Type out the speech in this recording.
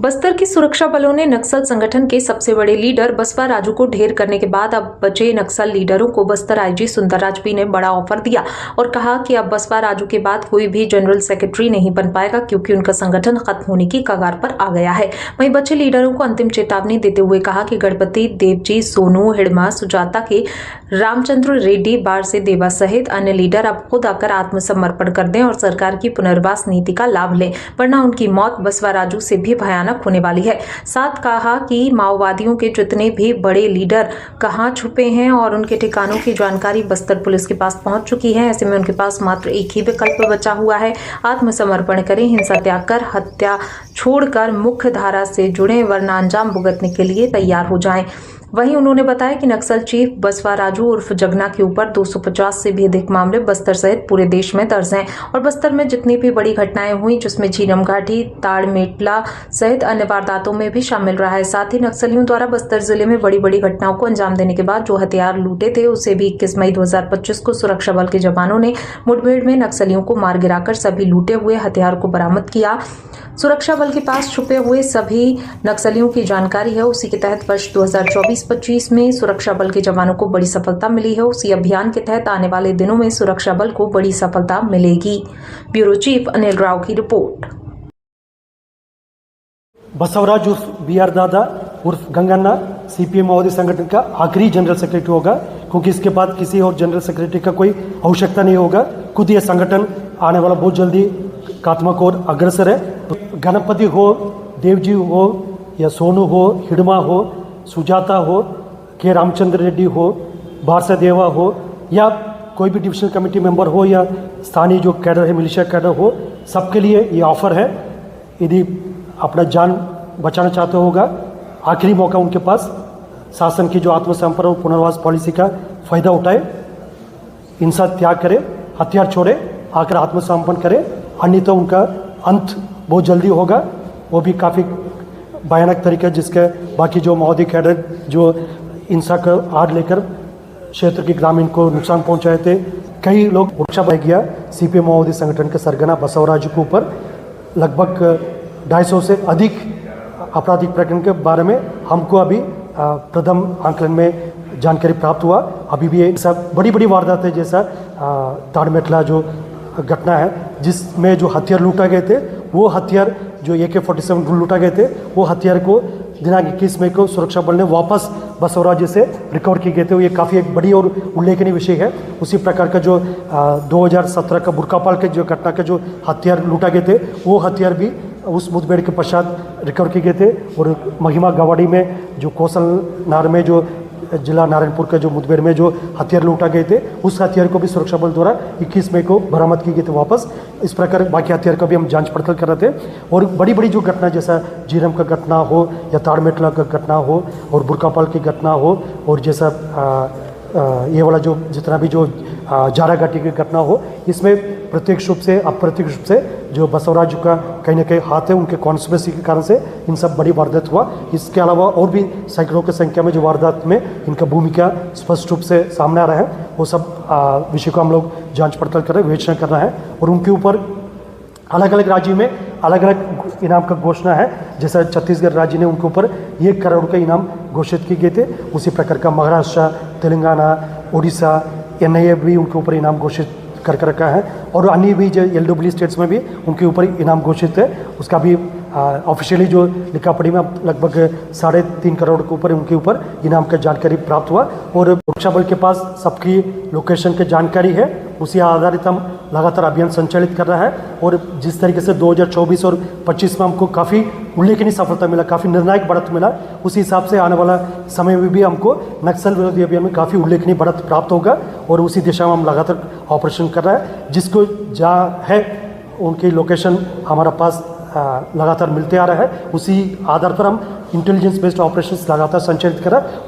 बस्तर की सुरक्षा बलों ने नक्सल संगठन के सबसे बड़े लीडर बसवा राजू को ढेर करने के बाद अब बचे नक्सल लीडरों को बस्तर आईजी सुंदरराज पी ने बड़ा ऑफर दिया और कहा कि अब बसवा राजू के बाद कोई भी जनरल सेक्रेटरी नहीं बन पाएगा क्योंकि उनका संगठन खत्म होने की कगार पर आ गया है। वहीं बचे लीडरों को अंतिम चेतावनी देते हुए कहा कि गणपति देवजी, सोनू, हिड़मा, सुजाता के रामचंद्र रेड्डी, बार से देवा सहित अन्य लीडर अब खुद आकर आत्मसमर्पण कर दें और सरकार की पुनर्वास नीति का लाभ लें, वरना उनकी मौत बसवा राजू से भी भयानक होने वाली है। साथ कहा कि माओवादियों के जितने भी बड़े लीडर कहां छुपे हैं और उनके ठिकानों की जानकारी बस्तर पुलिस के पास पहुंच चुकी है। ऐसे में उनके पास मात्र एक ही विकल्प बचा हुआ है, आत्मसमर्पण करें, हिंसा त्याग कर, हत्या छोड़कर मुख्य धारा से जुड़े, वरना अंजाम भुगतने के लिए तैयार हो जाएं। वहीं उन्होंने बताया कि नक्सल चीफ बसवा राजू उर्फ जगना के ऊपर 250 से भी अधिक मामले बस्तर सहित पूरे देश में दर्ज हैं और बस्तर में जितनी भी बड़ी घटनाएं हुई जिसमें झीरम घाटी, ताड़मेटला सहित अन्य वारदातों में भी शामिल रहा है। साथ ही नक्सलियों द्वारा बस्तर जिले में बड़ी बड़ी घटनाओं को अंजाम देने के बाद जो हथियार लूटे थे उसे भी 21 मई 2025 को सुरक्षा बल के जवानों ने मुठभेड़ में नक्सलियों को मार गिराकर सभी लूटे हुए हथियार को बरामद किया। सुरक्षा बल के पास छुपे हुए सभी नक्सलियों की जानकारी है। उसी के तहत वर्ष 2024-25 में सुरक्षा बल के जवानों को बड़ी सफलता मिली है। उसी अभियान के तहत आने वाले दिनों में सुरक्षा बल को बड़ी सफलता मिलेगी। ब्यूरो चीफ अनिल राव की रिपोर्ट। बसवराज उर्फ BR दादा उर्फ गंगन्ना CPM माओवादी संगठन का आखिरी जनरल सेक्रेटरी होगा, क्योंकि इसके बाद किसी और जनरल सेक्रेटरी का कोई आवश्यकता नहीं होगा। खुद ये संगठन आने वाला बहुत जल्दी कात्मक और अग्रसर है। तो गणपति हो, देवजी हो या सोनू हो, हिड़मा हो, सुजाता हो, के रामचंद्र रेड्डी हो, बारसा देवा हो या कोई भी डिविजनल कमेटी मेंबर हो या स्थानीय जो कैडर है, मिलिशिया कैडर हो, सबके लिए ये ऑफर है। यदि अपना जान बचाना चाहते होगा, आखिरी मौका उनके पास, शासन की जो आत्मसमर्पण और पुनर्वास पॉलिसी का फ़ायदा उठाए, हिंसा त्याग करे, हथियार छोड़े, आकर आत्मसमर्पण करे, अन्यथा उनका अंत बहुत जल्दी होगा। वो भी काफ़ी भयानक तरीका जिसके बाकी जो माओवादी कैडर जो हिंसा का आड़ लेकर क्षेत्र के ग्रामीण को नुकसान पहुंचाए थे, कई लोग मोर्चा बह गया CPM माओवादी संगठन के सरगना बसवराजू के ऊपर। लगभग 250 से अधिक आपराधिक प्रकरण के बारे में हमको अभी प्रथम आंकलन में जानकारी प्राप्त हुआ। अभी भी एक सब बड़ी बड़ी वारदात है, जैसा ताड़मेटला जो घटना है जिसमें जो हथियार लूटा गए थे, वो हथियार जो AK-47 लूटा गए थे, वो हथियार को दिनांक 21 मई को सुरक्षा बल ने वापस बसवराज से रिकवर किए गए थे। ये काफ़ी एक बड़ी और उल्लेखनीय विषय है। उसी प्रकार का जो 2017 का बुरकापाल के जो घटना के जो हथियार लूटा गए थे, वो हथियार भी उस मुठभेड़ के पश्चात रिकवर किए गए थे। और महिमा गवाड़ी में जो कौशल नार में जो जिला नारायणपुर के जो मुठभेड़ में जो हथियार लूटा गए थे, उस हथियार को भी सुरक्षा बल द्वारा 21 मई को बरामद किए गए थे वापस। इस प्रकार बाकी हथियार का भी हम जांच पड़ताल कर रहे थे। और बड़ी बड़ी जो घटना जैसा झीरम का घटना हो या ताड़मेटला का घटना हो और बुरकापाल की घटना हो और जैसा ये वाला जो जितना भी जो जारा घाटी की घटना हो, इसमें प्रत्यक्ष रूप से अप्रत्यक्ष रूप से जो बसवराज का कहीं ना कहीं हाथ है, उनके कॉन्स्पिरेसी के कारण से इन सब बड़ी वारदात हुआ। इसके अलावा और भी सैकड़ों की संख्या में जो वारदात में इनका भूमिका स्पष्ट रूप से सामने आ रहा है, वो सब विषय को हम लोग जांच पड़ताल कर रहे हैं, विवेचना कर रहे हैं। और उनके ऊपर अलग अलग राज्य में अलग अलग इनाम का घोषणा है। जैसा छत्तीसगढ़ राज्य ने उनके ऊपर 1 करोड़ का इनाम घोषित किए गए थे, उसी प्रकार का महाराष्ट्र, तेलंगाना, उड़ीसा, NIA भी उनके ऊपर इनाम घोषित कर रखा है। और अन्य भी जो LWE स्टेट्स में भी उनके ऊपर इनाम घोषित है। उसका भी ऑफिशियली जो लिखा पढ़ी में लगभग 3.5 करोड़ के ऊपर उनके ऊपर इनाम का जानकारी प्राप्त हुआ। और सुरक्षा बल के पास सबकी लोकेशन की जानकारी है, उसी आधारित हम लगातार अभियान संचालित कर रहा है। और जिस तरीके से 2024 और 25 में हमको काफ़ी उल्लेखनीय सफलता मिला, काफ़ी निर्णायक बढ़त मिला, उसी हिसाब से आने वाला समय में भी हमको नक्सल विरोधी अभियान में काफ़ी उल्लेखनीय बढ़त प्राप्त होगा। और उसी दिशा में हम लगातार ऑपरेशन कर रहा है। जिसको जहाँ है उनकी लोकेशन हमारा पास लगातार मिलते आ रहा है। उसी आधार पर हम इंटेलिजेंस बेस्ड ऑपरेशंस लगातार संचालित कर रहा है।